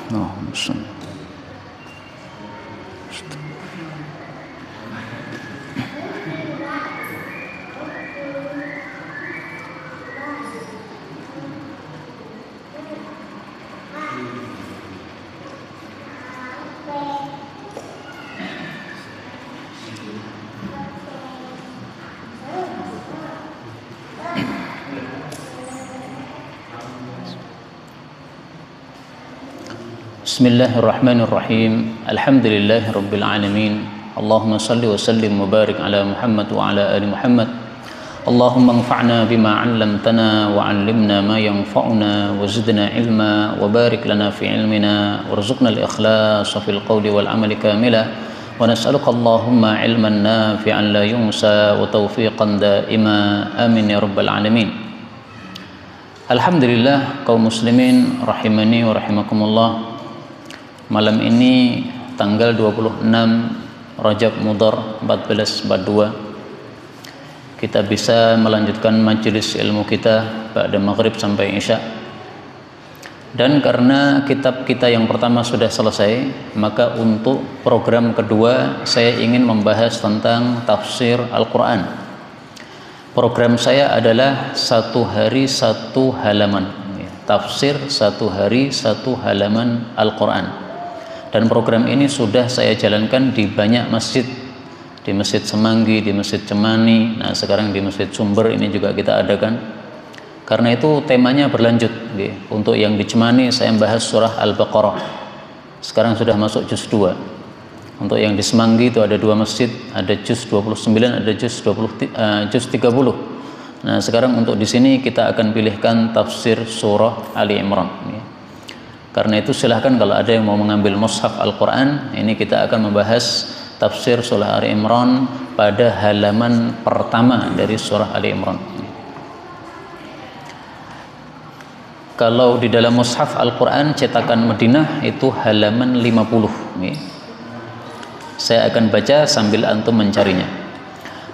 اللهم صل. Bismillahirrahmanirrahim. Alhamdulillahirabbil alamin. Allahumma shalli wa sallim wa barik ala Muhammad wa ala ali Muhammad. Allahumma anfa'na bima 'allamtana wa 'allimna ma yanfa'una wa zidna ilma wa barik lana fi ilmina warzuqna al-ikhlasa fil qawli wal 'amali kamila wa nas'aluka Allahumma 'ilman nafi'an la yunsa wa tawfiqan da'ima amin ya rabbal alamin. Alhamdulillah kaum muslimin rahimani wa rahimakumullah. Malam ini tanggal 26 Rajab Mudhar 1442 kita bisa melanjutkan majelis ilmu kita pada maghrib sampai isya. Dan karena kitab kita yang pertama sudah selesai, maka untuk program kedua saya ingin membahas tentang tafsir Al-Quran. Program saya adalah satu hari satu halaman, tafsir satu hari satu halaman Al-Quran. Dan program ini sudah saya jalankan di banyak masjid, di Masjid Semanggi, di Masjid Cemani, nah sekarang di Masjid Sumber ini juga kita adakan. Karena itu temanya berlanjut. Untuk yang di Cemani saya membahas surah Al-Baqarah, sekarang sudah masuk juz 2. Untuk yang di Semanggi itu ada 2 masjid, ada juz 29, ada juz 30. Nah sekarang untuk di sini kita akan pilihkan tafsir surah Ali Imran. Karena itu silahkan kalau ada yang mau mengambil mushaf Al-Quran, ini kita akan membahas tafsir surah Ali Imran pada halaman pertama dari surah Ali Imran. Kalau di dalam mushaf Al-Quran cetakan Madinah itu halaman 50. Saya akan baca sambil antum mencarinya.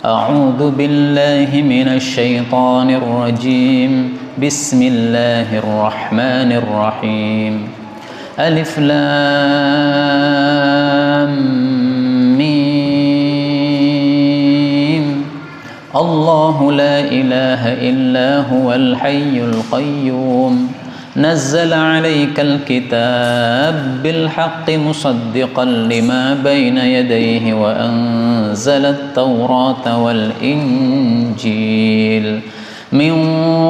A'udzu billahi minasy syaithanir rajim. Bismillahirrahmanirrahim. Alif lam mim. Allahu la ilaha illa huwal hayyul qayyum. Nazzala 'alaikal kitab bil haqqi musaddiqan lima bayna yadayhi wa anzala at-taurata wal injil min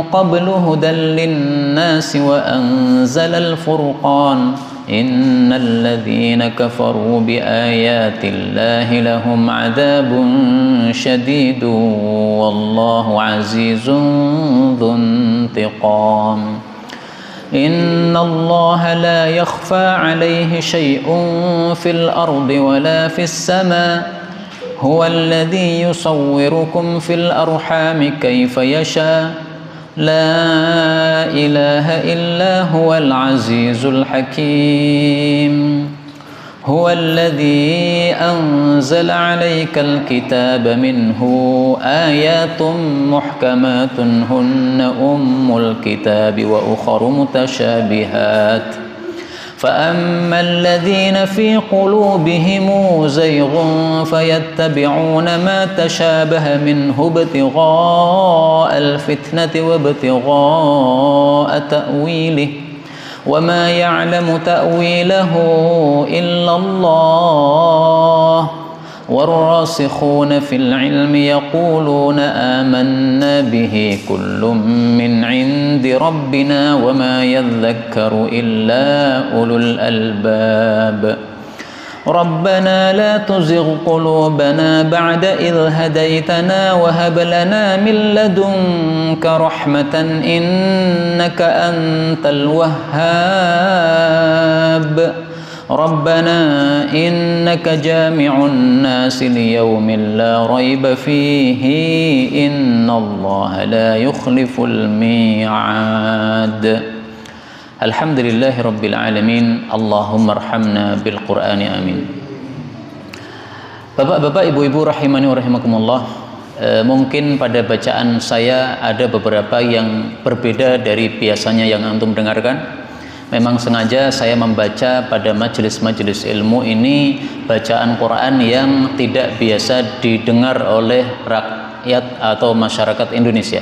qablu hudan lin-nasi wa anzala al-furqan innal ladzina kafaru bi ayatillahi lahum 'adzabun syadidun wallahu 'azizun dzuntiqam. Inna Allah la yakhfa 'alaihi syai'un fil ardi wala fis sama'. Huwa alladhi yusawwirukum fil arhami kayfa yasha. La ilaha illa huwal azizul hakim. هو الذي أنزل عليك الكتاب منه آيات محكمات هن أم الكتاب وأخر متشابهات فأما الذين في قلوبهم زيغ فيتبعون ما تشابه منه ابتغاء الفتنة وابتغاء تأويله وما يعلم تأويله إلا الله والراسخون في العلم يقولون آمنا به كل من عند ربنا وما يذكر إلا أولو الألباب ربنا لا تزغ قلوبنا بعد إذ هديتنا وهب لنا من لدنك رحمة إنك أنت الوهاب ربنا إنك جامع الناس ليوم لا ريب فيه إن الله لا يخلف الميعاد. Alhamdulillahirabbil alamin. Allahumma arhamna bil Qur'ani amin. Bapak-bapak, ibu-ibu rahimani wa rahimakumullah, mungkin pada bacaan saya ada beberapa yang berbeda dari biasanya yang antum dengarkan. memang sengaja saya membaca pada majelis-majelis ilmu ini bacaan Quran yang tidak biasa didengar oleh rakyat atau masyarakat Indonesia.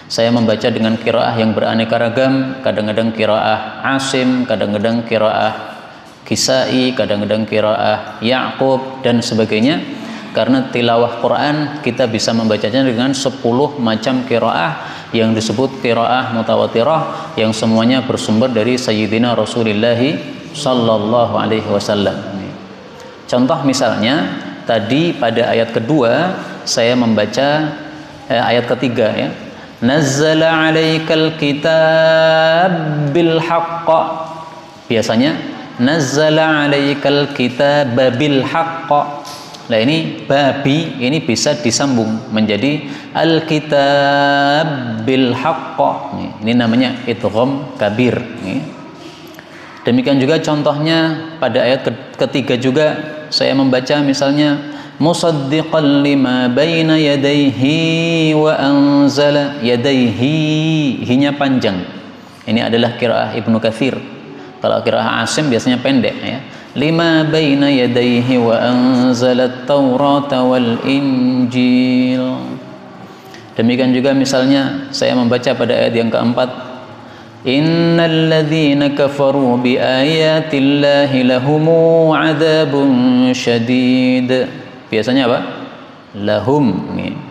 Saya membaca dengan qiraah yang beraneka ragam, kadang-kadang qiraah Asim, kadang-kadang qiraah Kisai, kadang-kadang qiraah Ya'qub dan sebagainya. Karena tilawah Quran kita bisa membacanya dengan 10 macam qiraah yang disebut qiraah mutawatirah, yang semuanya bersumber dari Sayyidina Rasulullah sallallahu alaihi wasallam. Contoh misalnya tadi pada ayat kedua saya membaca ayat ketiga ya. Nazzala 'alaikal kitab bil haqq. Biasanya nazzala 'alaikal kitab bil haqq. Nah ini babi ini bisa disambung menjadi al-kitab bil haqq. Ini namanya idgham kabir. Demikian juga contohnya pada ayat ketiga juga saya membaca misalnya musaddiqan lima baina yadayhi wa anzala yadayhi, hinya panjang. Ini adalah qiraah Ibnu Katsir. Kalau qiraah Asim biasanya pendek ya. Lima baina yadayhi wa anzala at-taurata wal injil. Demikian juga misalnya saya membaca pada ayat yang keempat, innal ladzina kafaru bi ayatillahi lahumu adzabun syadid. Biasanya apa? Lahum.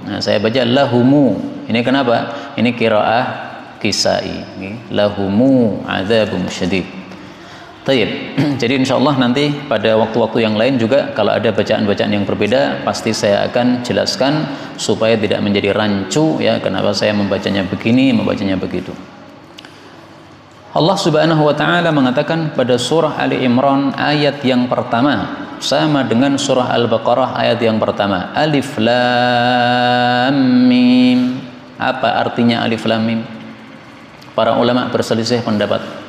Nah, saya baca lahumu. Ini kenapa? Ini qiraah Kisai. Lahumu adzabun syadid. Tayyib. Jadi insyaallah nanti pada waktu-waktu yang lain juga kalau ada bacaan-bacaan yang berbeda pasti saya akan jelaskan supaya tidak menjadi rancu ya, kenapa saya membacanya begini, membacanya begitu. Allah Subhanahu wa taala mengatakan pada surah Ali Imran ayat yang pertama sama dengan surah Al-Baqarah ayat yang pertama. Alif Lam Mim. Apa artinya Alif Lam Mim? Para ulama berselisih pendapat.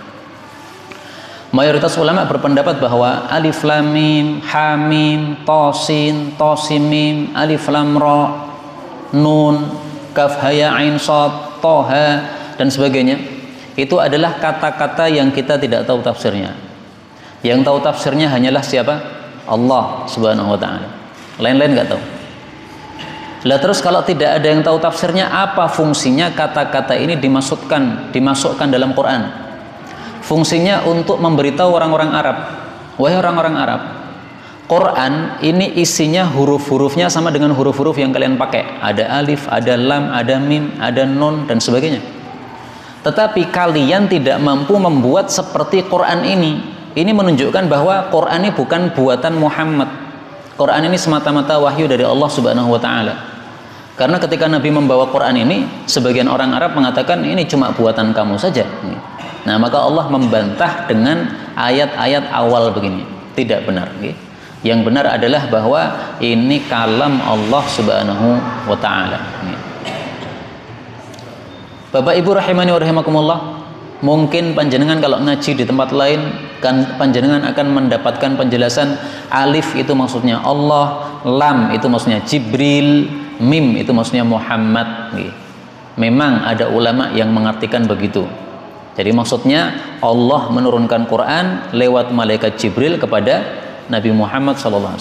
Mayoritas ulama berpendapat bahwa Alif Lam Mim, Ha Mim, Tosin, Tosim Mim, Alif Lam Ra, Nun, Kaf Ha Ya Ain Shad, Toha dan sebagainya itu adalah kata-kata yang kita tidak tahu tafsirnya. Yang tahu tafsirnya hanyalah siapa? Allah Subhanahu wa taala. Lain-lain enggak tahu. Lah terus kalau tidak ada yang tahu tafsirnya, apa fungsinya kata-kata ini dimasukkan dalam Quran? Fungsinya untuk memberitahu orang-orang Arab, wahai orang-orang Arab, Quran ini isinya huruf-hurufnya sama dengan huruf-huruf yang kalian pakai. Ada alif, ada lam, ada mim, ada nun dan sebagainya. Tetapi kalian tidak mampu membuat seperti Quran ini. Ini menunjukkan bahwa Quran ini bukan buatan Muhammad. Quran ini semata-mata wahyu dari Allah Subhanahu wa taala. Karena ketika Nabi membawa Quran ini, sebagian orang Arab mengatakan ini cuma buatan kamu saja. Nah, maka Allah membantah dengan ayat-ayat awal begini. Tidak benar. Yang benar adalah bahwa ini kalam Allah Subhanahu wa taala. Bapak Ibu rahimani wa rahimakumullah, mungkin panjenengan kalau ngaji di tempat lain kan panjenengan akan mendapatkan penjelasan alif itu maksudnya Allah, lam itu maksudnya Jibril, mim itu maksudnya Muhammad. Memang ada ulama yang mengartikan begitu. Jadi maksudnya Allah menurunkan Quran lewat malaikat Jibril kepada Nabi Muhammad SAW.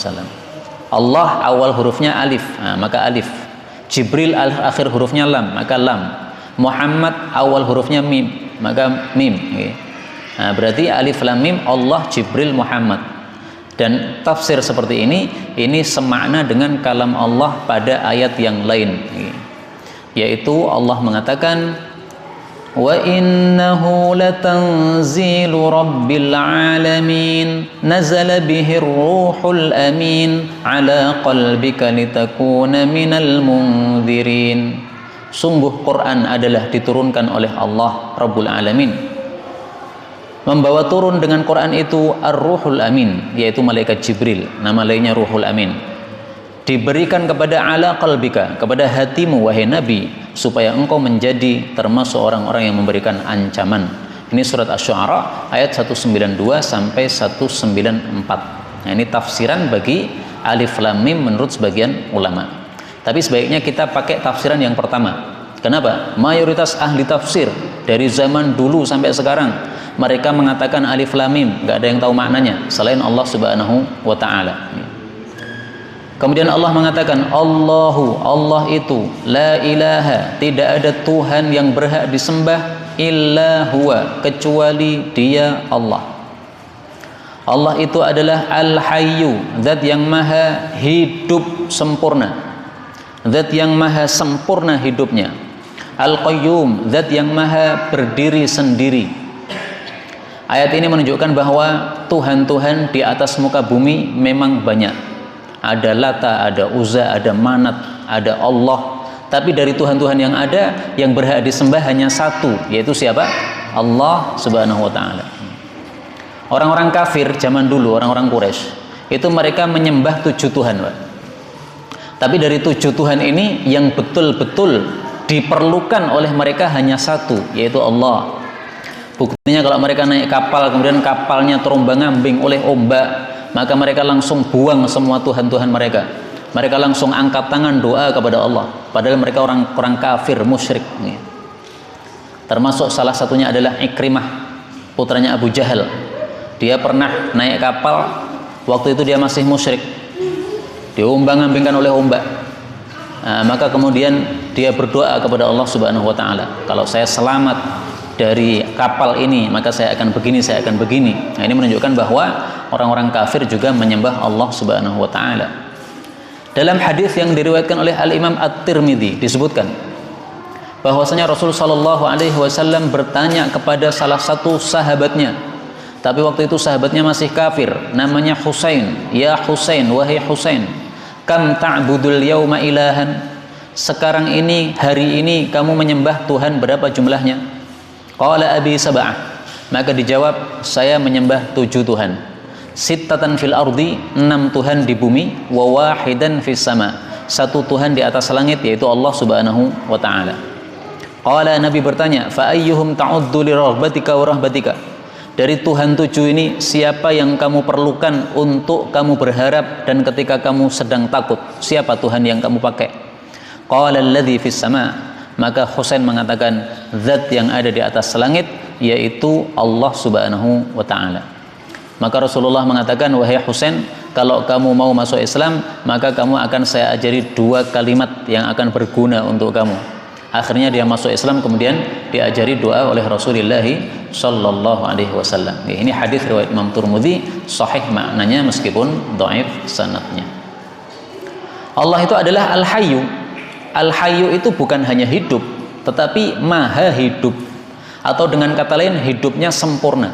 Allah awal hurufnya alif, nah, maka alif. Jibril akhir hurufnya lam, maka lam. Muhammad awal hurufnya mim, maka mim. Nah, berarti alif lam mim Allah, Jibril, Muhammad. Dan tafsir seperti ini semakna dengan kalam Allah pada ayat yang lain, yaitu Allah mengatakan wa innahu latanzilu rabbil alamin nazala bihir ruhul amin ala qalbika litakuna minal munzirin. Sungguh Quran adalah diturunkan oleh Allah Rabbul Alamin. Membawa turun dengan Quran itu Ar-Ruhul Amin, yaitu malaikat Jibril, nama lainnya Ruhul Amin. Diberikan kepada ala qalbika, kepada hatimu wahai Nabi, supaya engkau menjadi termasuk orang-orang yang memberikan ancaman. Ini surat Asy-Syu'ara ayat 192 sampai 194. Nah, ini tafsiran bagi alif lam mim menurut sebagian ulama. Tapi sebaiknya kita pakai tafsiran yang pertama. Kenapa? Mayoritas ahli tafsir dari zaman dulu sampai sekarang mereka mengatakan alif lam mim, nggak ada yang tahu maknanya selain Allah Subhanahu wa taala. Kemudian Allah mengatakan Allahu, Allah itu la ilaha, tidak ada Tuhan yang berhak disembah illa huwa, kecuali Dia Allah. Allah itu adalah Al-Hayyu, zat yang maha hidup sempurna, zat yang maha sempurna hidupnya. Al-Qayyum, zat yang maha berdiri sendiri. Ayat ini menunjukkan bahwa Tuhan-Tuhan di atas muka bumi memang banyak. Ada Lata, ada Uzza, ada Manat, ada Allah. Tapi dari Tuhan-Tuhan yang ada, yang berhak disembah hanya satu, yaitu siapa? Allah Subhanahu wa ta'ala. Orang-orang kafir zaman dulu, orang-orang Quraisy, itu mereka menyembah 7 Tuhan, Pak. Tapi dari 7 Tuhan ini yang betul-betul diperlukan oleh mereka hanya satu, yaitu Allah. Buktinya kalau mereka naik kapal, kemudian kapalnya terombang-ambing oleh ombak, maka mereka langsung buang semua Tuhan-Tuhan mereka. Mereka langsung angkat tangan doa kepada Allah. Padahal mereka orang kafir, musyrik. Termasuk salah satunya adalah Ikrimah, putranya Abu Jahal. Dia pernah naik kapal, waktu itu dia masih musyrik, diombang-ambingkan oleh ombak. Maka kemudian dia berdoa kepada Allah Subhanahu wa ta'ala, kalau saya selamat dari kapal ini, maka saya akan begini, saya akan begini. Nah, ini menunjukkan bahwa orang-orang kafir juga menyembah Allah Subhanahu wa ta'ala. Dalam hadis yang diriwayatkan oleh Al-Imam At-Tirmidzi disebutkan bahwasanya Rasul sallallahu alaihi wasallam bertanya kepada salah satu sahabatnya, tapi waktu itu sahabatnya masih kafir, namanya Husain. Ya Husain, wahai Husain, kam ta'budul yauma ilahan, sekarang ini, hari ini kamu menyembah Tuhan berapa jumlahnya? Qala abi sab'ah, maka dijawab, saya menyembah 7 Tuhan. Sittatan fil ardi, 6 Tuhan di bumi, wa wahidan fis sama, 1 Tuhan di atas langit, yaitu Allah Subhanahu wa ta'ala. Qala, Nabi bertanya, fa ayyuhum ta'uddu li rahbatika wa rahbatika, dari Tuhan 7 ini siapa yang kamu perlukan untuk kamu berharap dan ketika kamu sedang takut? Siapa Tuhan yang kamu pakai? Qala alladzi fis sama, maka Husain mengatakan zat yang ada di atas langit, yaitu Allah Subhanahu wa ta'ala. Maka Rasulullah mengatakan, wahai Husain, kalau kamu mau masuk Islam, maka kamu akan saya ajari 2 kalimat yang akan berguna untuk kamu. Akhirnya dia masuk Islam, kemudian diajari doa oleh Rasulullah sallallahu alaihi wasallam. Ini hadis riwayat Imam Tirmidzi, sahih maknanya meskipun dhaif sanadnya. Allah itu adalah Al-Hayyu. Al-Hayyu itu bukan hanya hidup, tetapi maha hidup, atau dengan kata lain hidupnya sempurna.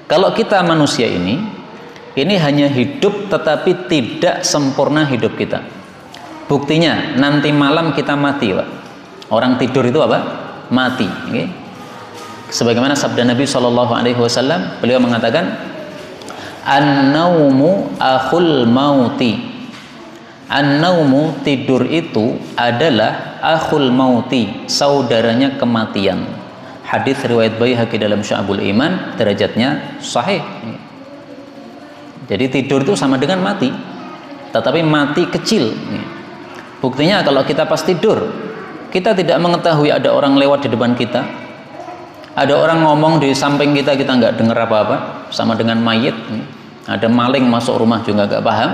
Kalau kita manusia ini hanya hidup tetapi tidak sempurna hidup kita. Buktinya nanti malam kita mati, Pak. Orang tidur itu apa? Mati. Okay? Sebagaimana sabda Nabi SAW, beliau mengatakan, An-naumu akhul mauti. An-naumu, tidur itu adalah akhul mauti, saudaranya kematian. Hadis riwayat Baihaqi dalam Syu'abul Iman, derajatnya sahih. Jadi tidur itu sama dengan mati, tetapi mati kecil. Buktinya kalau kita pas tidur, kita tidak mengetahui ada orang lewat di depan kita, ada orang ngomong di samping kita, kita nggak dengar apa-apa, sama dengan mayit. Ada maling masuk rumah juga nggak paham.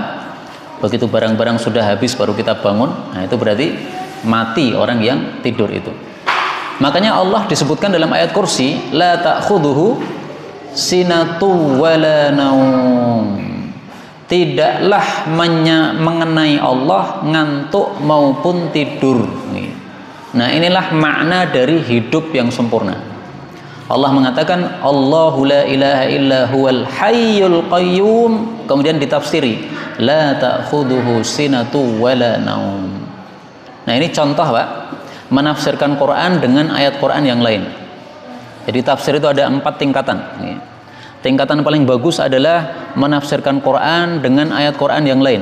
Begitu barang-barang sudah habis baru kita bangun. Nah, itu berarti mati orang yang tidur itu. Makanya Allah disebutkan dalam ayat kursi, la ta'khudhuhu sinatu wala naum. Tidaklah mengenai Allah ngantuk maupun tidur. Nah, inilah makna dari hidup yang sempurna. Allah mengatakan Allahu la ilaha illa huwal hayyul qayyum, kemudian ditafsiri la ta'khudhuhu sinatu wala naum. Nah, ini contoh, Pak, menafsirkan Quran dengan ayat Quran yang lain. Jadi tafsir itu ada 4 tingkatan. Tingkatan paling bagus adalah menafsirkan Quran dengan ayat Quran yang lain.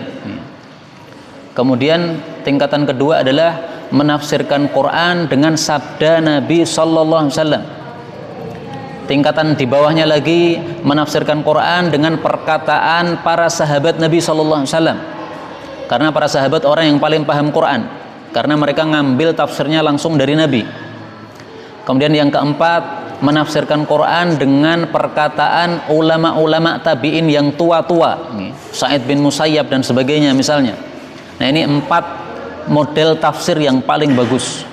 Kemudian tingkatan kedua adalah menafsirkan Quran dengan sabda Nabi sallallahu alaihi wasallam. Tingkatan di bawahnya lagi menafsirkan Quran dengan perkataan para sahabat Nabi sallallahu alaihi wasallam. Karena para sahabat orang yang paling paham Quran, karena mereka ngambil tafsirnya langsung dari Nabi. Kemudian yang keempat, menafsirkan Quran dengan perkataan ulama-ulama tabi'in yang tua-tua, Sa'id bin Musayyab dan sebagainya misalnya. Nah, ini 4 model tafsir yang paling bagus.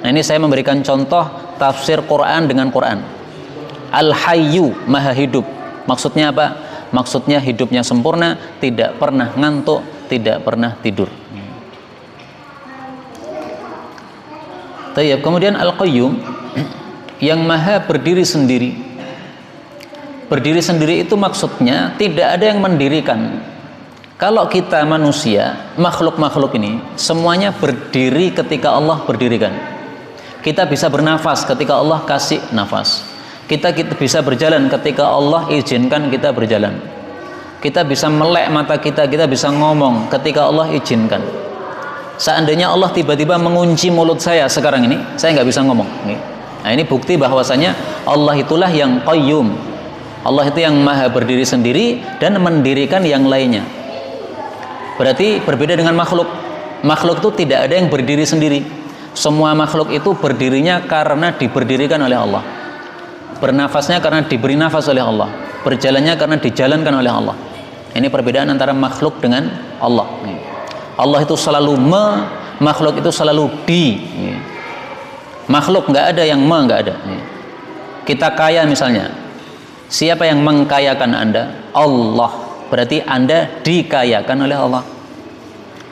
Nah, ini saya memberikan contoh tafsir Quran dengan Quran. Al-Hayyu, maha hidup. Maksudnya apa? Maksudnya hidupnya sempurna, tidak pernah ngantuk, tidak pernah tidur. Tayyib. Kemudian Al-Qayyum, yang maha berdiri sendiri. Berdiri sendiri itu maksudnya tidak ada yang mendirikan. Kalau kita manusia, makhluk-makhluk ini semuanya berdiri ketika Allah berdirikan. Kita bisa bernafas ketika Allah kasih nafas. Kita bisa berjalan ketika Allah izinkan kita berjalan. Kita bisa melek mata kita bisa ngomong ketika Allah izinkan. Seandainya Allah tiba-tiba mengunci mulut saya sekarang ini, saya nggak bisa ngomong. Nah, ini bukti bahwasanya Allah itulah yang Qayyum. Allah itu yang maha berdiri sendiri dan mendirikan yang lainnya. Berarti berbeda dengan makhluk. Makhluk itu tidak ada yang berdiri sendiri. Semua makhluk itu berdirinya karena diberdirikan oleh Allah. Bernafasnya karena diberi nafas oleh Allah. Berjalannya karena dijalankan oleh Allah. Ini perbedaan antara makhluk dengan Allah. Allah itu selalu makhluk itu selalu di. Makhluk nggak ada yang nggak ada. Kita kaya misalnya. Siapa yang mengkayakan Anda? Allah. Berarti Anda dikayakan oleh Allah.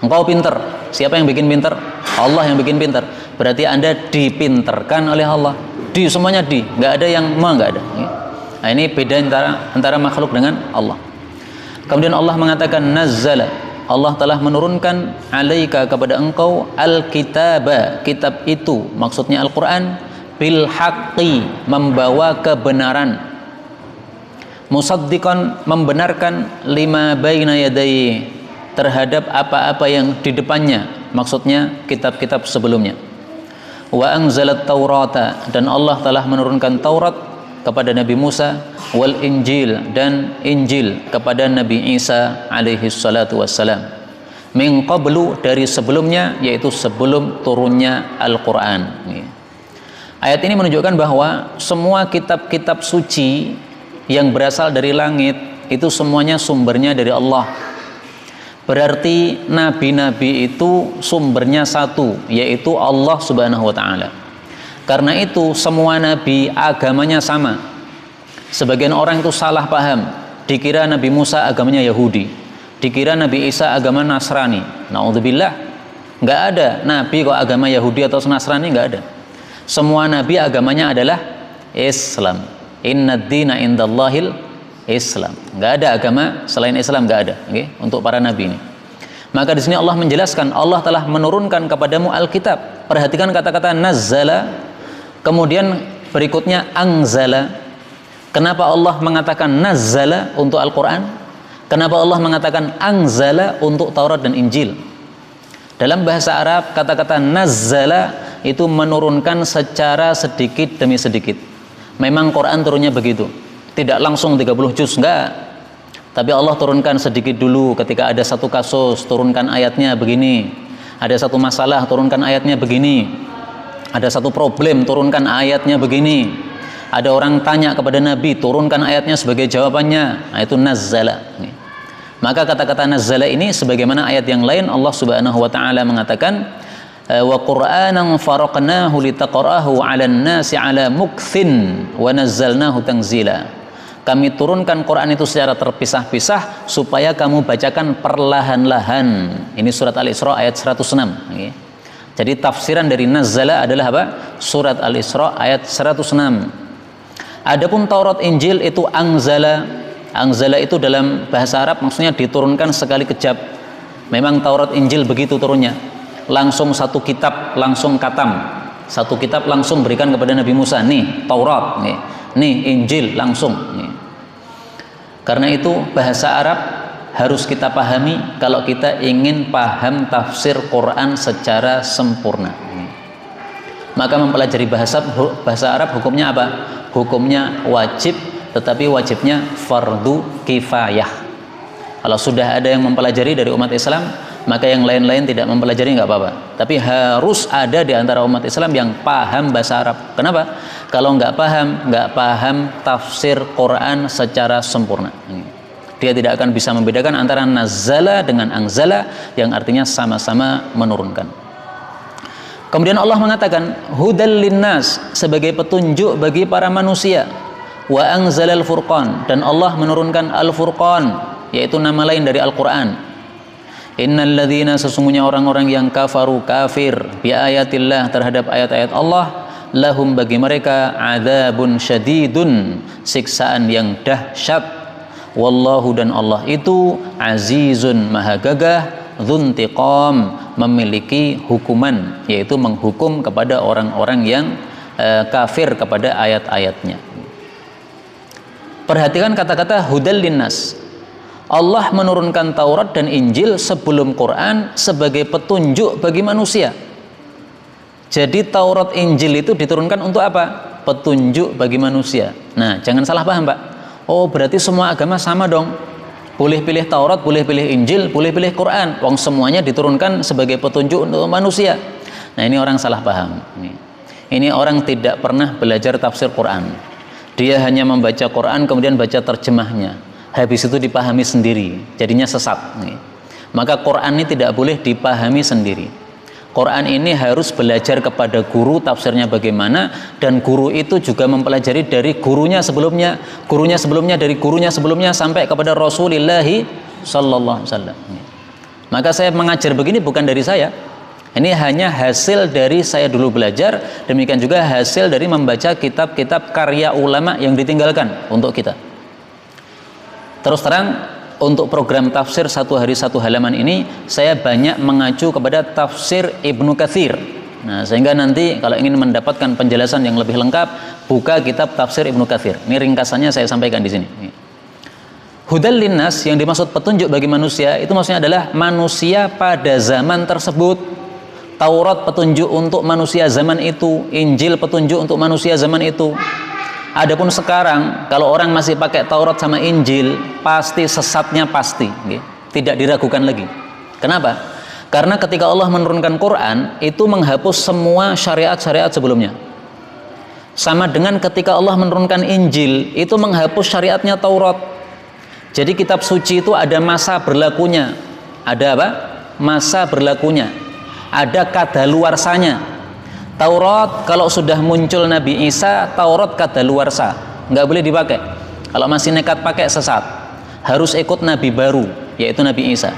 Engkau pinter. Siapa yang bikin pinter? Allah yang bikin pinter. Berarti Anda dipinterkan oleh Allah. Di, semuanya di, nggak ada yang nggak ada. Nah, ini beda antara makhluk dengan Allah. Kemudian Allah mengatakan nazzala, Allah telah menurunkan alaika kepada engkau al-kitaba, kitab itu maksudnya Al-Quran, bil haqqi, membawa kebenaran, musaddiqan, membenarkan, lima baina yadayhi, terhadap apa-apa yang di depannya, maksudnya kitab-kitab sebelumnya. Wa anzalat taurata, dan Allah telah menurunkan Taurat kepada Nabi Musa, wal Injil, dan Injil kepada Nabi Isa alaihi salatu wassalam, min qablu, dari sebelumnya, yaitu sebelum turunnya Al-Quran. Ayat ini menunjukkan bahwa semua kitab-kitab suci yang berasal dari langit itu semuanya sumbernya dari Allah. Berarti nabi-nabi itu sumbernya satu, yaitu Allah Subhanahu wa ta'ala. Karena itu semua nabi agamanya sama. Sebagian orang itu salah paham, dikira Nabi Musa agamanya Yahudi, dikira Nabi Isa agama Nasrani. Na'udzubillah. Nggak ada nabi kok agama Yahudi atau Nasrani, nggak ada. Semua nabi agamanya adalah Islam. Innad dina indallahil Islam. Nggak ada agama selain Islam, nggak ada. Okay? Untuk para nabi ini. Maka di sini Allah menjelaskan, Allah telah menurunkan kepadamu Alkitab. Perhatikan kata-kata nazzala, kemudian berikutnya anzala. Kenapa Allah mengatakan nazzala untuk Al-Quran? Kenapa Allah mengatakan anzala untuk Taurat dan Injil? Dalam bahasa Arab, kata-kata nazzala itu menurunkan secara sedikit demi sedikit. Memang Quran turunnya begitu. Tidak langsung 30 juz, enggak. Tapi Allah turunkan sedikit dulu. Ketika ada satu kasus, turunkan ayatnya begini. Ada satu masalah, turunkan ayatnya begini. Ada satu problem, turunkan ayatnya begini. Ada orang tanya kepada Nabi, turunkan ayatnya sebagai jawabannya. Nah, itu nazzala. Maka kata-kata nazzala ini sebagaimana ayat yang lain, Allah Subhanahu wa ta'ala mengatakan, wa qur'anan faraqnahu litaqra'ahu 'alan nasi 'ala mukthin wa nazzalnahu tanzila. Kami turunkan Quran itu secara terpisah-pisah supaya kamu bacakan perlahan-lahan. Ini surat Al-Isra ayat 106. Jadi tafsiran dari nazzala adalah apa? Surat Al-Isra ayat 106. Adapun Taurat Injil itu anzala. Anzala itu dalam bahasa Arab maksudnya diturunkan sekali kejap. Memang Taurat Injil begitu turunnya. Langsung satu kitab, langsung katam. Satu kitab langsung berikan kepada Nabi Musa. Nih Taurat, nih Injil langsung. Karena itu bahasa Arab harus kita pahami kalau kita ingin paham tafsir Quran secara sempurna. Maka mempelajari bahasa Arab hukumnya apa? Hukumnya wajib, tetapi wajibnya fardu kifayah. Kalau sudah ada yang mempelajari dari umat Islam, maka yang lain-lain tidak mempelajari nggak apa-apa. Tapi harus ada di antara umat Islam yang paham bahasa Arab. Kenapa? Kalau nggak paham tafsir Quran secara sempurna. Dia tidak akan bisa membedakan antara nazala dengan anzala yang artinya sama-sama menurunkan. Kemudian Allah mengatakan hudal linnas, sebagai petunjuk bagi para manusia. Wa anzalal furqan, dan Allah menurunkan al-furqan, yaitu nama lain dari Al-Quran. Innal ladzina, sesungguhnya orang-orang yang kafaru, kafir bi ayatillah, terhadap ayat-ayat Allah, lahum, bagi mereka, adzabun syadidun, siksaan yang dahsyat. Wallahu, dan Allah itu azizun, maha gagah, dzuntiqam, memiliki hukuman, yaitu menghukum kepada orang-orang yang kafir kepada ayat-ayatnya. Perhatikan kata-kata hudal linnas. Allah menurunkan Taurat dan Injil sebelum Quran sebagai petunjuk bagi manusia. Jadi Taurat Injil itu diturunkan untuk apa? Petunjuk bagi manusia. Nah, jangan salah paham, Pak. Oh, berarti semua agama sama dong. Boleh pilih Taurat, boleh pilih Injil, boleh pilih Quran. Wong semuanya diturunkan sebagai petunjuk untuk manusia. Nah, ini orang salah paham. Ini orang tidak pernah belajar tafsir Quran. Dia hanya membaca Quran kemudian baca terjemahnya. Habis itu dipahami sendiri, jadinya sesat. Maka Quran ini tidak boleh dipahami sendiri. Quran ini harus belajar kepada guru tafsirnya bagaimana, dan guru itu juga mempelajari dari gurunya sebelumnya dari gurunya sebelumnya sampai kepada Rasulullah sallallahu alaihi wasallam. Maka saya mengajar begini bukan dari saya. Ini hanya hasil dari saya dulu belajar, demikian juga hasil dari membaca kitab-kitab karya ulama yang ditinggalkan untuk kita. Terus terang, untuk program tafsir satu hari satu halaman ini, saya banyak mengacu kepada tafsir Ibnu Katsir. Nah, sehingga nanti kalau ingin mendapatkan penjelasan yang lebih lengkap, buka kitab tafsir Ibnu Katsir. Ini ringkasannya saya sampaikan di sini. Hudal linnas, yang dimaksud petunjuk bagi manusia, itu maksudnya adalah manusia pada zaman tersebut. Taurat petunjuk untuk manusia zaman itu, Injil petunjuk untuk manusia zaman itu. Adapun sekarang, kalau orang masih pakai Taurat sama Injil, pasti sesatnya pasti, tidak diragukan lagi. Kenapa? Karena ketika Allah menurunkan Quran, itu menghapus semua syariat-syariat sebelumnya. Sama dengan ketika Allah menurunkan Injil, itu menghapus syariatnya Taurat. Jadi kitab suci itu ada masa berlakunya. Ada apa? Masa berlakunya. Ada kadaluarsanya. Taurat kalau sudah muncul Nabi Isa, Taurat kadaluarsa, nggak boleh dipakai. Kalau masih nekat pakai sesat. Harus ikut Nabi baru, yaitu Nabi Isa.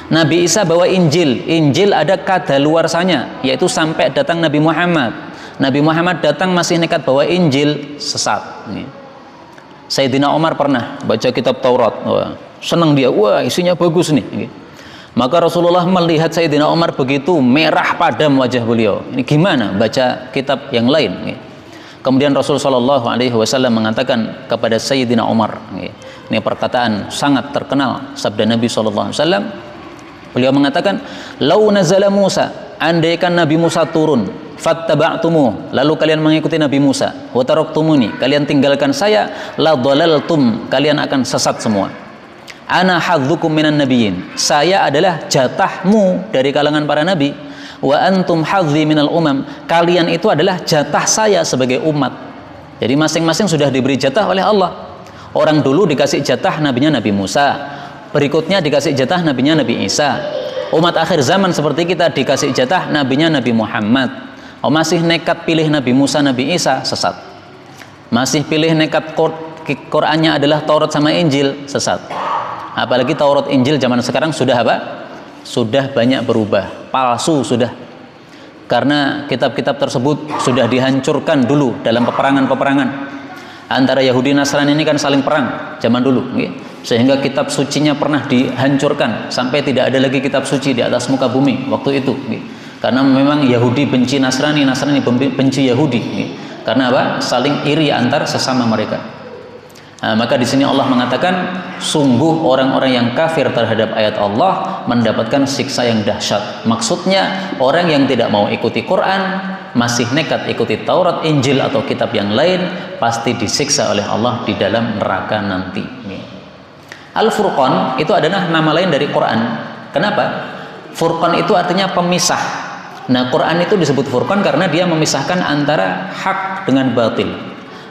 Nabi Isa bawa Injil, Injil ada kadaluarsanya, yaitu sampai datang Nabi Muhammad. Nabi Muhammad datang masih nekat bawa Injil, sesat. Sayyidina Umar pernah baca kitab Taurat, wah, senang dia, wah isinya bagus nih. Maka Rasulullah melihat Sayyidina Umar begitu merah padam wajah beliau. Ini gimana baca kitab yang lain? Kemudian Rasulullah SAW mengatakan kepada Sayyidina Umar, ini perkataan sangat terkenal sabda Nabi SAW. Beliau mengatakan, "Lau nazala Musa, andaikan Nabi Musa turun, fattaba'tumu, lalu kalian mengikuti Nabi Musa, wa taraktumuni, kalian tinggalkan saya, la dhalaltum, kalian akan sesat semua. Ana hadzukum minan nabiyyin, saya adalah jatahmu dari kalangan para nabi, wa antum hadzi minal umam, kalian itu adalah jatah saya sebagai umat." Jadi masing-masing sudah diberi jatah oleh Allah. Orang dulu dikasih jatah nabinya Nabi Musa, berikutnya dikasih jatah nabinya Nabi Isa. Umat akhir zaman seperti kita dikasih jatah nabinya Nabi Muhammad. Masih nekat pilih Nabi Musa, Nabi Isa, sesat. Masih pilih nekat Qurannya adalah Taurat sama Injil, sesat. Apalagi Taurat Injil zaman sekarang sudah apa? Sudah banyak berubah, palsu sudah. Karena kitab-kitab tersebut sudah dihancurkan dulu dalam peperangan-peperangan. Antara Yahudi Nasrani ini kan saling perang zaman dulu, sehingga kitab sucinya pernah dihancurkan sampai tidak ada lagi kitab suci di atas muka bumi waktu itu. Karena memang Yahudi benci Nasrani, Nasrani benci Yahudi. Karena apa? Saling iri antar sesama mereka. Nah, maka di sini Allah mengatakan, sungguh orang-orang yang kafir terhadap ayat Allah mendapatkan siksa yang dahsyat. Maksudnya orang yang tidak mau ikuti Quran, masih nekat ikuti Taurat, Injil atau kitab yang lain, pasti disiksa oleh Allah di dalam neraka nanti. Al-Furqan itu adalah nama lain dari Quran. Kenapa? Furqan itu artinya pemisah. Nah, Quran itu disebut Furqan karena dia memisahkan antara hak dengan batil,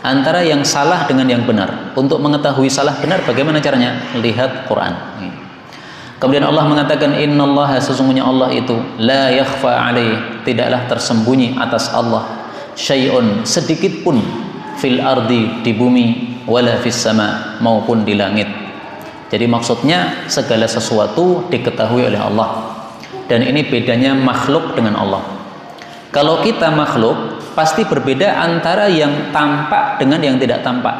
antara yang salah dengan yang benar. Untuk mengetahui salah benar bagaimana caranya? Lihat Quran. Kemudian Allah mengatakan, innallaha, sesungguhnya Allah itu la yakhfa alaih, tidaklah tersembunyi atas Allah syai'un, sedikit pun, fil ardi, di bumi, wala fis sama, maupun di langit. Jadi maksudnya segala sesuatu diketahui oleh Allah. Dan ini bedanya makhluk dengan Allah. Kalau kita makhluk, pasti berbeda antara yang tampak dengan yang tidak tampak.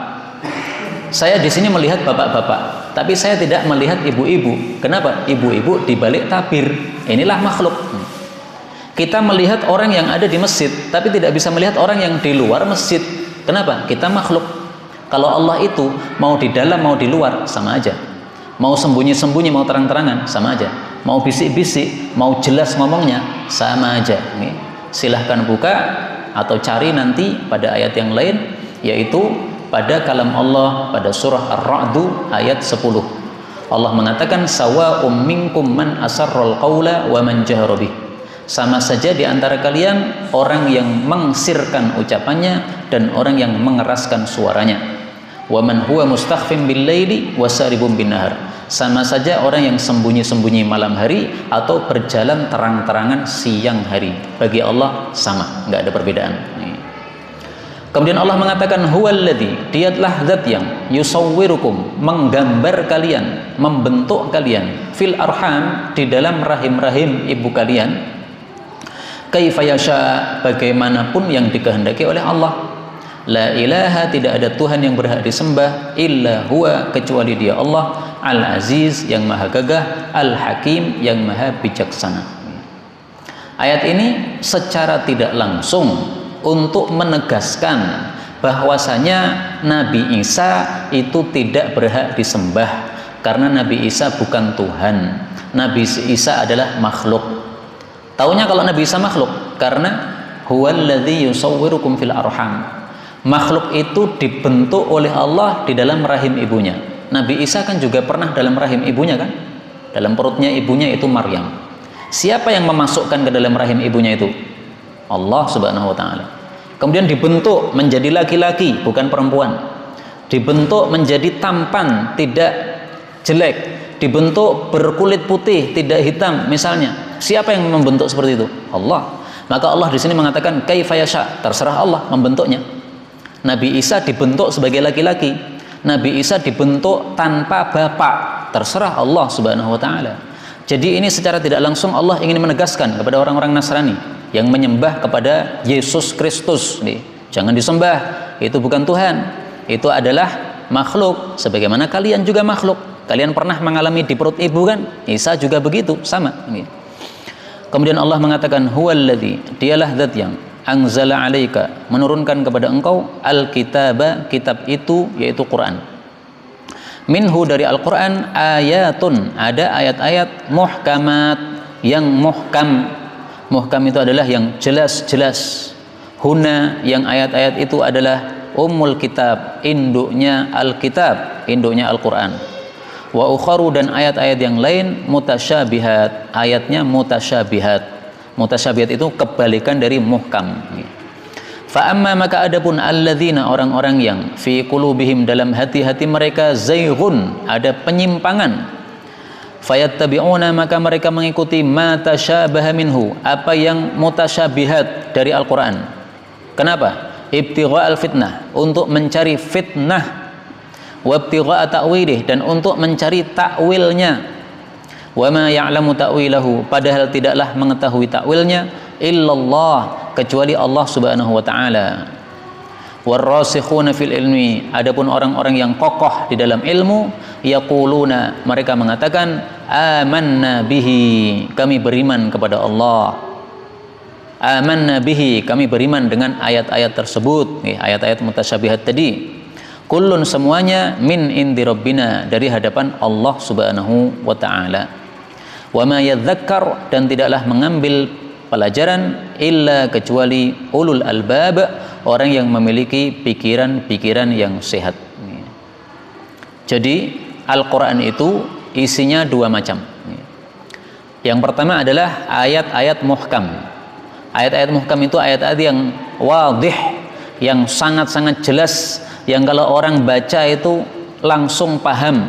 Saya di sini melihat bapak-bapak, tapi saya tidak melihat ibu-ibu. Kenapa? Ibu-ibu di balik tabir. Inilah makhluk. Kita melihat orang yang ada di masjid, tapi tidak bisa melihat orang yang di luar masjid. Kenapa? Kita makhluk. Kalau Allah itu mau di dalam mau di luar sama aja. Mau sembunyi-sembunyi, mau terang-terangan, sama aja. Mau bisik-bisik, mau jelas ngomongnya, sama aja. Nih, silahkan buka atau cari nanti pada ayat yang lain, yaitu pada kalam Allah pada surah Ar-Ra'd ayat 10. Allah mengatakan, sawa'um minkum man asarral qawla wa man jahara bih. Sama saja di antara kalian orang yang mengsirkan ucapannya dan orang yang mengeraskan suaranya. Wa man huwa mustakhfin bil laili wa saribun bin nahar. Sama saja orang yang sembunyi-sembunyi malam hari atau berjalan terang-terangan siang hari. Bagi Allah sama, nggak ada perbedaan. Kemudian Allah mengatakan, huwallazi, dialah zat yang yusawwirukum, menggambar kalian, membentuk kalian, fil arham, di dalam rahim-rahim ibu kalian, kaifa yasha, bagaimanapun yang dikehendaki oleh Allah. La ilaha, tidak ada Tuhan yang berhak disembah illa huwa, kecuali Dia Allah, Al-Aziz, yang maha gagah, Al-Hakim, yang maha bijaksana. Ayat ini secara tidak langsung untuk menegaskan bahwasanya Nabi Isa itu tidak berhak disembah, karena Nabi Isa bukan Tuhan. Nabi Isa adalah makhluk. Taunya kalau Nabi Isa makhluk? Karena huwallazi yusawwirukum fil arham. Makhluk itu dibentuk oleh Allah di dalam rahim ibunya. Nabi Isa kan juga pernah dalam rahim ibunya kan? Dalam perutnya ibunya itu Maryam. Siapa yang memasukkan ke dalam rahim ibunya itu? Allah Subhanahu wa taala. Kemudian dibentuk menjadi laki-laki, bukan perempuan. Dibentuk menjadi tampan, tidak jelek. Dibentuk berkulit putih, tidak hitam misalnya. Siapa yang membentuk seperti itu? Allah. Maka Allah di sini mengatakan kaifa yasha, terserah Allah membentuknya. Nabi Isa dibentuk sebagai laki-laki. Nabi Isa dibentuk tanpa bapak, terserah Allah Subhanahu wa taala. Jadi ini secara tidak langsung Allah ingin menegaskan kepada orang-orang Nasrani yang menyembah kepada Yesus Kristus, nih, jangan disembah, itu bukan Tuhan, itu adalah makhluk, sebagaimana kalian juga makhluk. Kalian pernah mengalami di perut ibu kan? Isa juga begitu, sama. Kemudian Allah mengatakan, huwallazi, dialah zat yang anzala alaika, menurunkan kepada engkau, al-kitaba, kitab itu yaitu Quran. Minhu, dari Al-Quran, ayatun, ada ayat-ayat muhkamat, yang muhkam. Muhkam itu adalah yang jelas-jelas. Huna, yang ayat-ayat itu adalah ummul kitab, induknya Al-Kitab, induknya Al-Quran. Wa ukharu, dan ayat-ayat yang lain, mutasyabihat, ayatnya mutasyabihat. Mutasyabihat itu kebalikan dari muhkam. Fa amma, maka adapun alladzina, orang-orang yang fi qulubihim, dalam hati-hati mereka, zaighun, ada penyimpangan. Fayattabi'una, maka mereka mengikuti ma tasyabaha minhu, apa yang mutasyabihat dari Al-Qur'an. Kenapa? Ibtigha'al fitnah, untuk mencari fitnah. Wa ibtigha'a ta'wilih, dan untuk mencari takwilnya. Wa ma ya'lamu ta'wilahu, padahal tidaklah mengetahui takwilnya illallah, kecuali Allah Subhanahu wa taala. Warrasikhuna fil ilmi, adapun orang-orang yang kokoh di dalam ilmu, yaquluna, mereka mengatakan, amanna bihi, kami beriman kepada Allah. Amanna bihi, kami beriman dengan ayat-ayat tersebut, ayat-ayat mutasyabihat tadi. Kullun, semuanya, min indi rabbina, dari hadapan Allah Subhanahu wa taala. Wa ma yadzakkar, dan tidaklah mengambil pelajaran illa, kecuali ulul albab, orang yang memiliki pikiran-pikiran yang sehat. Jadi Al-Quran itu isinya dua macam. Yang pertama adalah ayat-ayat muhkam. Ayat-ayat muhkam itu ayat-ayat yang wadih, yang sangat-sangat jelas, yang kalau orang baca itu langsung paham.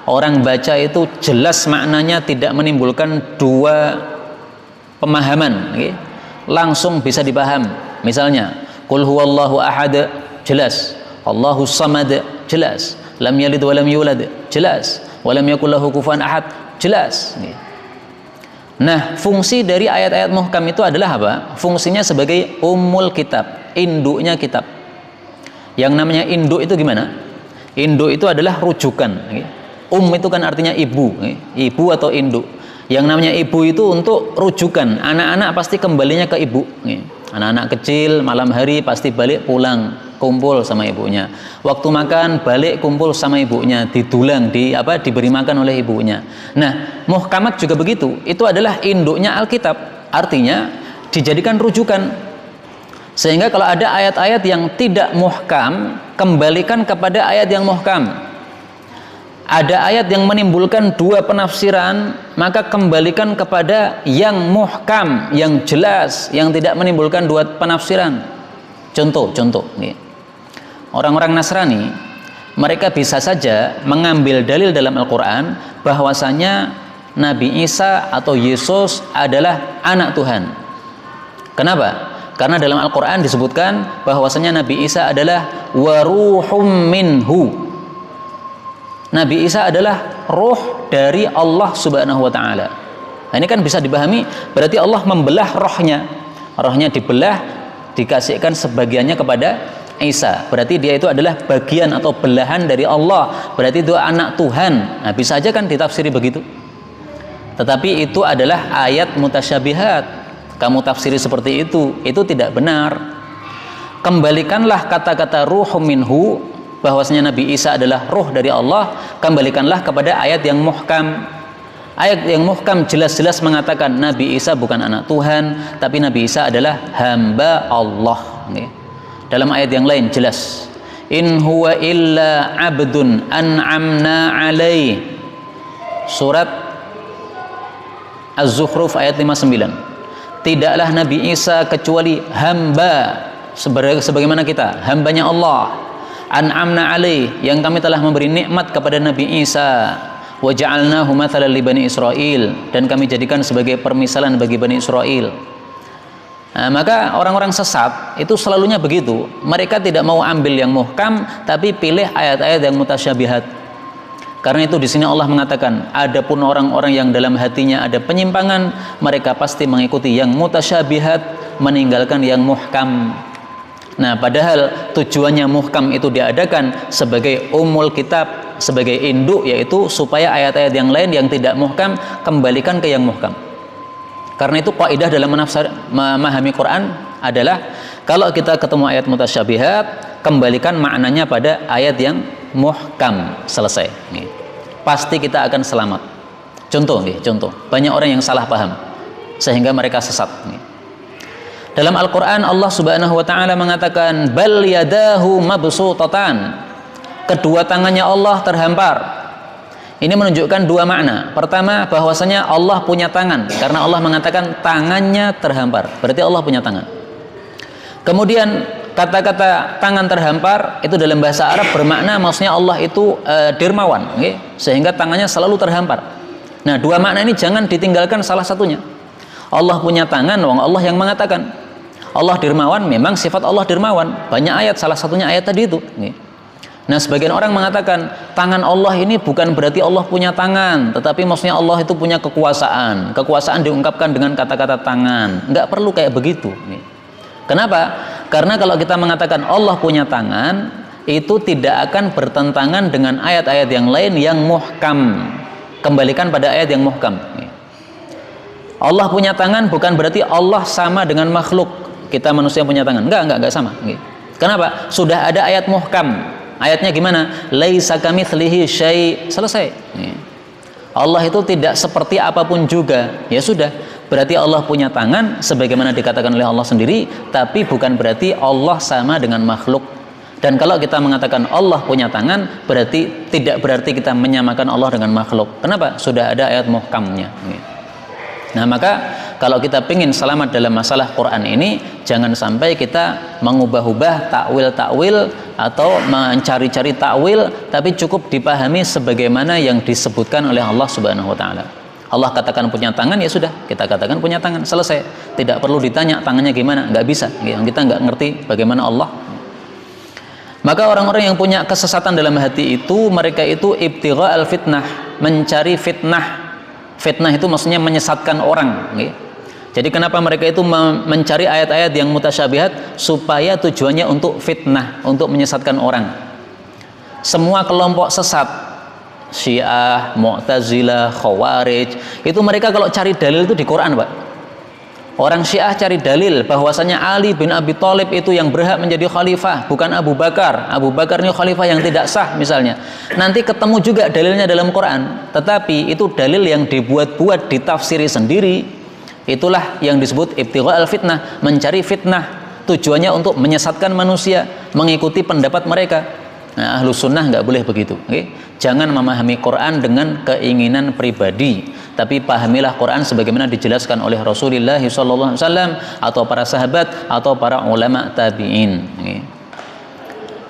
Orang baca itu jelas maknanya, tidak menimbulkan dua pemahaman, okay? Langsung bisa dipaham. Misalnya, qul huwallahu ahad, jelas. Allahus samad, jelas. Lam yalid wa lam yulad, jelas. Wa lam yakul lahu kufuwan ahad, jelas. Nah, fungsi dari ayat-ayat muhkam itu adalah apa? Fungsinya sebagai ummul kitab, induknya kitab. Yang namanya induk itu gimana? Induk itu adalah rujukan. Itu kan artinya ibu, ibu atau induk. Yang namanya ibu itu untuk rujukan. Anak-anak pasti kembalinya ke ibu. Anak-anak kecil malam hari pasti balik pulang, kumpul sama ibunya. Waktu makan balik kumpul sama ibunya, didulang, diberi makan oleh ibunya. Nah, muhkamat juga begitu. Itu adalah induknya Alkitab. Artinya dijadikan rujukan. Sehingga kalau ada ayat-ayat yang tidak muhkam, kembalikan kepada ayat yang muhkam. Ada ayat yang menimbulkan dua penafsiran, maka kembalikan kepada yang muhkam, yang jelas, yang tidak menimbulkan dua penafsiran. Contoh nih. Orang-orang Nasrani, mereka bisa saja mengambil dalil dalam Al-Quran bahwasanya Nabi Isa atau Yesus adalah anak Tuhan. Kenapa? Karena dalam Al-Quran disebutkan bahwasanya Nabi Isa adalah waruhum minhu. Nabi Isa adalah roh dari Allah Subhanahu wa Ta'ala. Nah, ini kan bisa dipahami, berarti Allah membelah rohnya. Rohnya dibelah, dikasihkan sebagiannya kepada Isa. Berarti dia itu adalah bagian atau belahan dari Allah. Berarti itu anak Tuhan. Nah, bisa aja kan ditafsiri begitu. Tetapi itu adalah ayat mutasyabihat. Kamu tafsiri seperti itu tidak benar. Kembalikanlah kata-kata ruhum minhu, bahwasanya Nabi Isa adalah roh dari Allah, kembalikanlah kepada ayat yang muhkam. Ayat yang muhkam jelas-jelas mengatakan Nabi Isa bukan anak Tuhan, tapi Nabi Isa adalah hamba Allah. Dalam ayat yang lain jelas, in huwa illa abdun an'amna alaih. Surat Az-Zukhruf ayat 59. Tidaklah Nabi Isa kecuali hamba, sebagaimana kita, hambanya Allah. An'amna alaih, yang kami telah memberi nikmat kepada Nabi Isa. Wa ja'alnahu mathalan li Bani Israil, dan kami jadikan sebagai permisalan bagi Bani Israil. Nah, maka orang-orang sesat itu selalunya begitu. Mereka tidak mau ambil yang muhkam, tapi pilih ayat-ayat yang mutasyabihat. Karena itu di sini Allah mengatakan, adapun orang-orang yang dalam hatinya ada penyimpangan, mereka pasti mengikuti yang mutasyabihat, meninggalkan yang muhkam. Nah, padahal tujuannya muhkam itu diadakan sebagai umul kitab, sebagai induk, yaitu supaya ayat-ayat yang lain yang tidak muhkam kembalikan ke yang muhkam. Karena itu kaidah dalam memahami Quran adalah kalau kita ketemu ayat mutasyabihat, kembalikan maknanya pada ayat yang muhkam. Selesai. Pasti kita akan selamat. Contoh. Banyak orang yang salah paham sehingga mereka sesat. Dalam Al-Quran Allah Subhanahu wa Ta'ala mengatakan bal yadahu mabsutatan, kedua tangannya Allah terhampar. Ini menunjukkan dua makna. Pertama, bahwasanya Allah punya tangan, karena Allah mengatakan tangannya terhampar, berarti Allah punya tangan. Kemudian kata-kata tangan terhampar itu dalam bahasa Arab bermakna maksudnya Allah itu dermawan, sehingga tangannya selalu terhampar. Nah, dua makna ini jangan ditinggalkan salah satunya. Allah punya tangan, Allah yang mengatakan. Allah dermawan, memang sifat Allah dermawan. Banyak ayat, salah satunya ayat tadi itu. Nah, sebagian orang mengatakan tangan Allah ini bukan berarti Allah punya tangan, tetapi maksudnya Allah itu punya kekuasaan. Kekuasaan diungkapkan dengan kata-kata tangan. Nggak perlu kayak begitu. Kenapa? Karena kalau kita mengatakan Allah punya tangan, itu tidak akan bertentangan dengan ayat-ayat yang lain yang muhkam. Kembalikan pada ayat yang muhkam. Allah punya tangan bukan berarti Allah sama dengan makhluk. Kita manusia punya tangan. Enggak sama. Kenapa? Sudah ada ayat muhkam. Ayatnya gimana? Laisa kamitslihi syai'. Selesai. Allah itu tidak seperti apapun juga. Ya sudah. Berarti Allah punya tangan sebagaimana dikatakan oleh Allah sendiri, tapi bukan berarti Allah sama dengan makhluk. Dan kalau kita mengatakan Allah punya tangan, tidak berarti kita menyamakan Allah dengan makhluk. Kenapa? Sudah ada ayat muhkamnya. Nah, maka kalau kita ingin selamat dalam masalah Quran ini, jangan sampai kita mengubah-ubah takwil-takwil atau mencari-cari takwil, tapi cukup dipahami sebagaimana yang disebutkan oleh Allah Subhanahu wa taala. Allah katakan punya tangan, ya sudah, kita katakan punya tangan, selesai. Tidak perlu ditanya tangannya gimana, nggak bisa. Kita nggak ngerti bagaimana Allah. Maka orang-orang yang punya kesesatan dalam hati itu, mereka itu ibtigha al-fitnah, mencari fitnah. Fitnah itu maksudnya menyesatkan orang. Jadi kenapa mereka itu mencari ayat-ayat yang mutasyabihat? Supaya tujuannya untuk fitnah, untuk menyesatkan orang. Semua kelompok sesat, Syiah, Mu'tazilah, Khawarij, itu mereka kalau cari dalil itu di Quran, Pak. Orang Syiah cari dalil bahwasanya Ali bin Abi Thalib itu yang berhak menjadi khalifah, bukan Abu Bakar. Abu Bakar ini khalifah yang tidak sah misalnya. Nanti ketemu juga dalilnya dalam Quran, tetapi itu dalil yang dibuat-buat, ditafsiri sendiri. Itulah yang disebut ibtigha al-fitnah, mencari fitnah. Tujuannya untuk menyesatkan manusia, mengikuti pendapat mereka. Nah, Ahlus Sunnah nggak boleh begitu. Jangan memahami Quran dengan keinginan pribadi, tapi pahamilah Quran sebagaimana dijelaskan oleh Rasulullah SAW atau para sahabat atau para ulama tabi'in.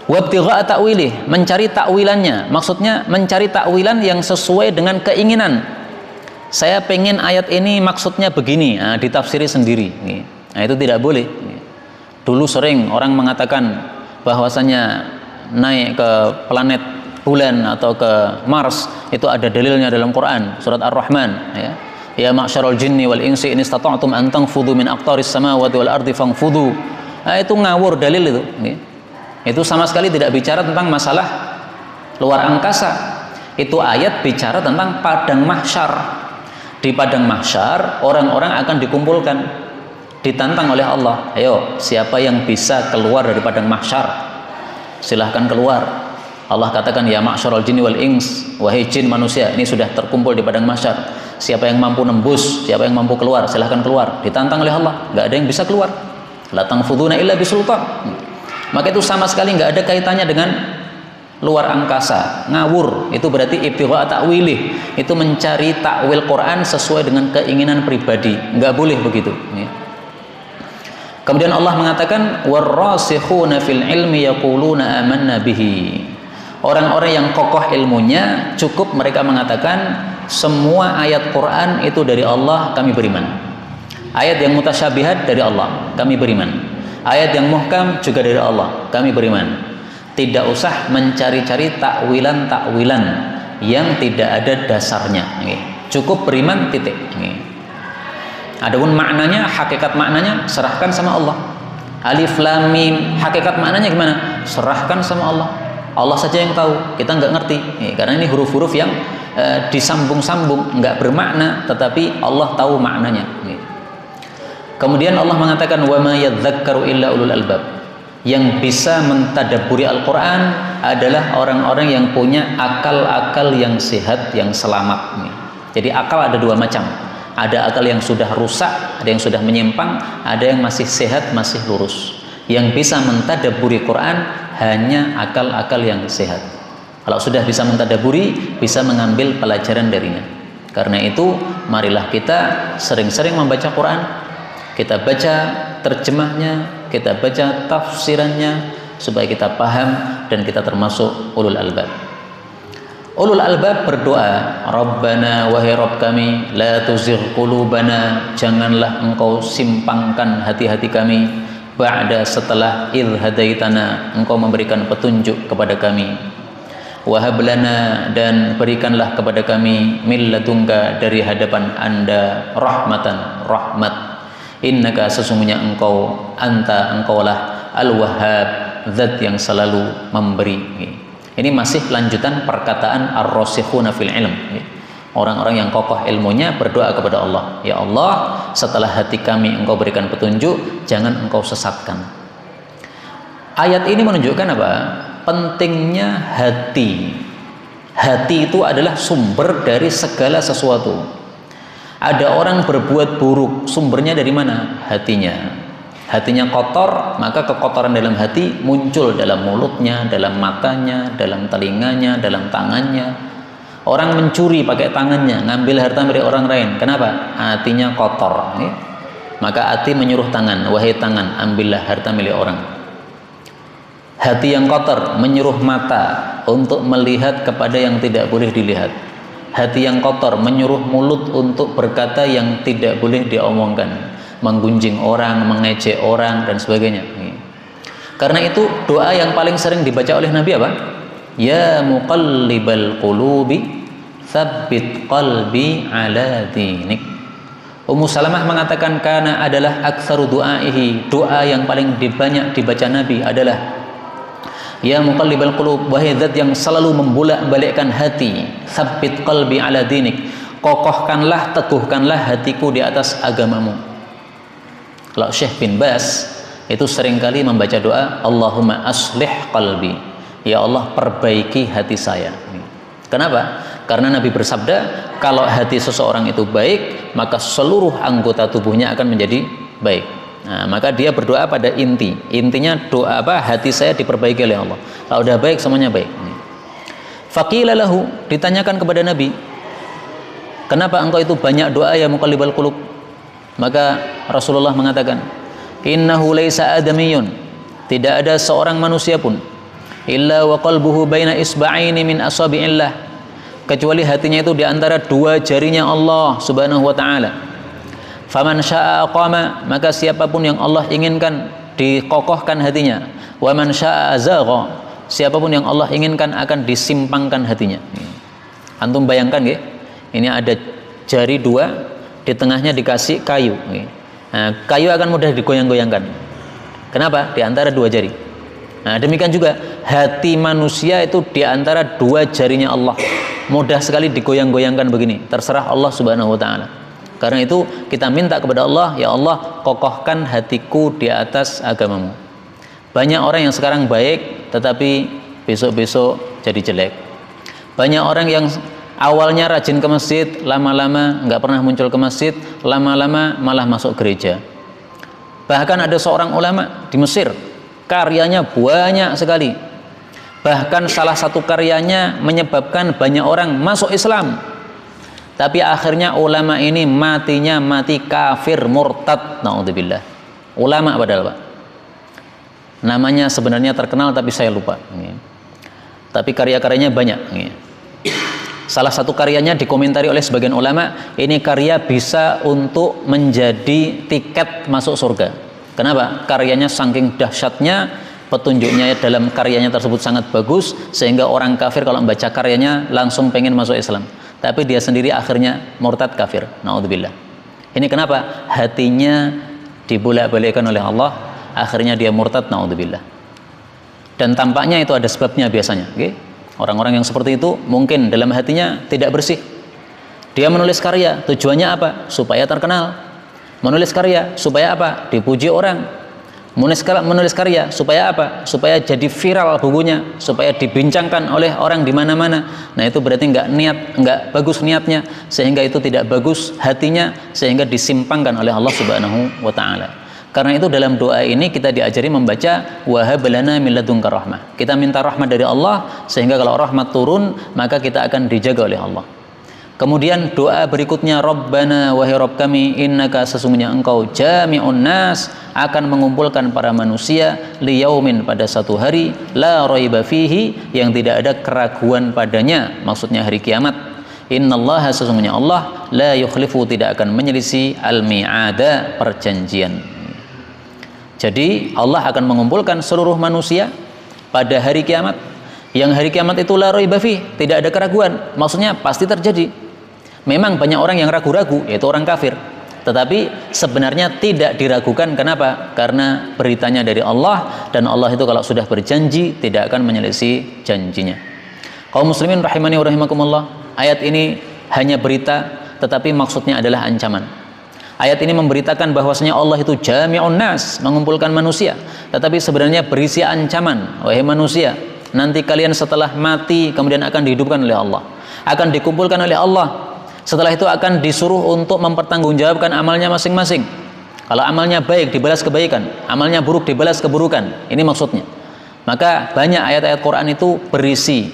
Wabtigha ta'wilih, mencari takwilannya, maksudnya mencari takwilan yang sesuai dengan keinginan. Saya pengen ayat ini maksudnya begini, ditafsiri sendiri. Nah, itu tidak boleh. Dulu sering orang mengatakan bahwasanya naik ke planet bulan atau ke Mars itu ada dalilnya dalam Quran, surat Ar-Rahman, ya ma'syarul jinni wal insi in istata'tum an tanfudhu min aqtaris samawati wal ardi fanfudhu. Nah, itu ngawur dalil itu. Itu sama sekali tidak bicara tentang masalah luar angkasa. Itu ayat bicara tentang padang mahsyar. Di padang mahsyar orang-orang akan dikumpulkan, ditantang oleh Allah. Ayo, siapa yang bisa keluar dari padang mahsyar? Silahkan keluar. Allah katakan, ya ma'syarul jinni wal ins, wahai jin manusia, ini sudah terkumpul di padang mahsyar. Siapa yang mampu nembus, siapa yang mampu keluar, silahkan keluar. Ditantang oleh Allah, nggak ada yang bisa keluar. La tanfuduna illa bisultan. Maka itu sama sekali nggak ada kaitannya dengan luar angkasa, ngawur. Itu berarti ibtigha ta'wilih, itu mencari takwil Quran sesuai dengan keinginan pribadi, nggak boleh begitu. Kemudian Allah mengatakan warrasikhuna fil ilmi yaquluna amanna bihi. Orang-orang yang kokoh ilmunya cukup mereka mengatakan semua ayat Quran itu dari Allah, kami beriman. Ayat yang mutasyabihat dari Allah, kami beriman. Ayat yang muhkam juga dari Allah, kami beriman. Tidak usah mencari-cari takwilan-takwilan yang tidak ada dasarnya. Cukup beriman, titik. Adapun maknanya, hakikat maknanya serahkan sama Allah. Alif lam mim, hakikat maknanya gimana? Serahkan sama Allah. Allah saja yang tahu, kita nggak ngerti. Karena ini huruf-huruf yang disambung-sambung, nggak bermakna, tetapi Allah tahu maknanya. Kemudian Allah mengatakan wa ma yadzakkaru illa ulul albab. Yang bisa mentadabburi Al-Quran adalah orang-orang yang punya akal-akal yang sehat, yang selamat. Jadi akal ada dua macam. Ada akal yang sudah rusak, ada yang sudah menyimpang, ada yang masih sehat, masih lurus. Yang bisa mentadabburi Quran hanya akal-akal yang sehat. Kalau sudah bisa mentadabburi, bisa mengambil pelajaran darinya. Karena itu, marilah kita sering-sering membaca Quran. Kita baca terjemahnya, kita baca tafsirannya, supaya kita paham dan kita termasuk ulul albab. Ulul albab berdoa, Rabbana wahai Rabb kami, la tuzigh qulubana, janganlah engkau simpangkan hati-hati kami, ba'da setelah idh hadaitana, engkau memberikan petunjuk kepada kami. Wahab lana, dan berikanlah kepada kami, min ladunka, dari hadapan Anda, rahmatan, rahmat. Innaka, sesungguhnya engkau, engkaulah al-wahhab, zat yang selalu memberi. Ini masih lanjutan perkataan ar-rasikhuna fil ilm. Orang-orang yang kokoh ilmunya berdoa kepada Allah, ya Allah, setelah hati kami engkau berikan petunjuk, jangan engkau sesatkan. Ayat ini menunjukkan apa? Pentingnya hati. Hati itu adalah sumber dari segala sesuatu. Ada orang berbuat buruk, sumbernya dari mana? Hatinya. Hatinya kotor, maka kekotoran dalam hati muncul dalam mulutnya, dalam matanya, dalam telinganya, dalam tangannya. Orang mencuri pakai tangannya, ngambil harta milik orang lain. Kenapa? Hatinya kotor. Maka hati menyuruh tangan, wahai tangan, ambillah harta milik orang. Hati yang kotor menyuruh mata untuk melihat kepada yang tidak boleh dilihat. Hati yang kotor menyuruh mulut untuk berkata yang tidak boleh diomongkan, menggunjing orang, mengejek orang, dan sebagainya. Karena itu doa yang paling sering dibaca oleh Nabi apa? Ya muqallibal qulubi tsabbit qalbi ala dinik. Ummu Salamah mengatakan karena adalah aktsaru du'aihi, doa yang paling banyak dibaca Nabi adalah ya muqallibal qulub, wahai zat yang selalu membolak-balikkan hati, tsabbit qalbi ala dinik, kokohkanlah, teguhkanlah hatiku di atas agamamu. Kalau Syekh bin Baz itu seringkali membaca doa Allahumma aslih qalbi, ya Allah perbaiki hati saya. Kenapa? Karena Nabi bersabda kalau hati seseorang itu baik maka seluruh anggota tubuhnya akan menjadi baik. Nah, maka dia berdoa pada intinya doa apa? Hati saya diperbaiki oleh Allah. Kalau udah baik semuanya baik. Faqila lahu, ditanyakan kepada Nabi, kenapa engkau itu banyak doa ya muqallibal qulub? Maka Rasulullah mengatakan, innahu laisa adamiyun, tidak ada seorang manusia pun illa wa qalbuhu baina isba'aini min asabi'illah, kecuali hatinya itu di antara dua jarinya Allah Subhanahu wa taala. Faman syaa aqama, maka siapapun yang Allah inginkan dikokohkan hatinya. Wa man syaa azagha, siapapun yang Allah inginkan akan disimpangkan hatinya. Antum bayangkan nggih, ini ada jari dua, di tengahnya dikasih kayu. Nah, kayu akan mudah digoyang-goyangkan. Kenapa? Di antara dua jari. Nah, demikian juga hati manusia itu di antara dua jarinya Allah. Mudah sekali digoyang-goyangkan begini. Terserah Allah Subhanahu wa taala. Karena itu kita minta kepada Allah, ya Allah, kokohkan hatiku di atas agamamu. Banyak orang yang sekarang baik tetapi besok-besok jadi jelek. Banyak orang yang awalnya rajin ke masjid, lama-lama nggak pernah muncul ke masjid, lama-lama malah masuk gereja. Bahkan ada seorang ulama di Mesir, karyanya banyak sekali. Bahkan salah satu karyanya menyebabkan banyak orang masuk Islam. Tapi akhirnya ulama ini matinya mati kafir murtad, naudzubillah. Ulama padahal, Pak. Namanya sebenarnya terkenal tapi saya lupa. Tapi karya-karyanya banyak. Salah satu karyanya dikomentari oleh sebagian ulama, ini karya bisa untuk menjadi tiket masuk surga. Kenapa? Karyanya saking dahsyatnya, petunjuknya dalam karyanya tersebut sangat bagus, sehingga orang kafir kalau membaca karyanya langsung pengen masuk Islam. Tapi dia sendiri akhirnya murtad kafir. Naudzubillah. Ini kenapa? Hatinya dibolak-balikkan oleh Allah, akhirnya dia murtad. Naudzubillah. Dan tampaknya itu ada sebabnya biasanya. Okay? Orang-orang yang seperti itu mungkin dalam hatinya tidak bersih. Dia menulis karya, tujuannya apa? Supaya terkenal. Menulis karya supaya apa? Dipuji orang. Menulis karya supaya apa? Supaya jadi viral bukunya, supaya dibincangkan oleh orang di mana-mana. Nah, itu berarti enggak bagus niatnya, sehingga itu tidak bagus hatinya, sehingga disimpangkan oleh Allah Subhanahu wa taala. Karena itu dalam doa ini kita diajari membaca wa hab lana min ladunka rahmah. Kita minta rahmat dari Allah, sehingga kalau rahmat turun, maka kita akan dijaga oleh Allah. Kemudian doa berikutnya, Rabbana wahai Rabb kami, innaka sesungguhnya engkau jami'un nas, akan mengumpulkan para manusia liyaumin pada satu hari la raiba fihi, yang tidak ada keraguan padanya, maksudnya hari kiamat. Innallaha sesungguhnya Allah la yukhlifu, tidak akan menyelisih al-mi'ada, perjanjian. Jadi Allah akan mengumpulkan seluruh manusia pada hari kiamat, yang hari kiamat itu la raiba fihi, tidak ada keraguan, maksudnya pasti terjadi. Memang banyak orang yang ragu-ragu, yaitu orang kafir. Tetapi sebenarnya tidak diragukan. Kenapa? Karena beritanya dari Allah, dan Allah itu kalau sudah berjanji tidak akan menyelisih janjinya. Kaum muslimin rahimani wa rahimakumullah, ayat ini hanya berita, tetapi maksudnya adalah ancaman. Ayat ini memberitakan bahwasanya Allah itu jami'un nas, mengumpulkan manusia, tetapi sebenarnya berisi ancaman. Wahai manusia, nanti kalian setelah mati kemudian akan dihidupkan oleh Allah, akan dikumpulkan oleh Allah. Setelah itu akan disuruh untuk mempertanggungjawabkan amalnya masing-masing. Kalau amalnya baik dibalas kebaikan, amalnya buruk dibalas keburukan. Ini maksudnya. Maka banyak ayat-ayat Quran itu berisi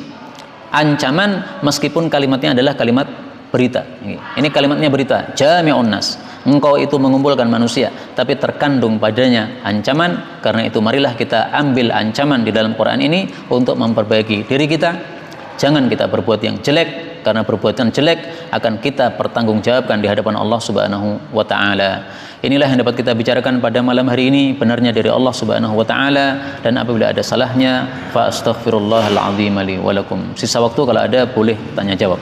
ancaman meskipun kalimatnya adalah kalimat berita. Ini kalimatnya berita, jami'un nas. Engkau itu mengumpulkan manusia, tapi terkandung padanya ancaman. Karena itu marilah kita ambil ancaman di dalam Quran ini untuk memperbaiki diri kita. Jangan kita berbuat yang jelek, karena perbuatan jelek akan kita pertanggungjawabkan di hadapan Allah Subhanahu wa taala. Inilah yang dapat kita bicarakan pada malam hari ini, benarnya dari Allah Subhanahu wa taala, dan apabila ada salahnya fa astaghfirullahal azim li wa lakum. Sisa waktu kalau ada boleh tanya jawab.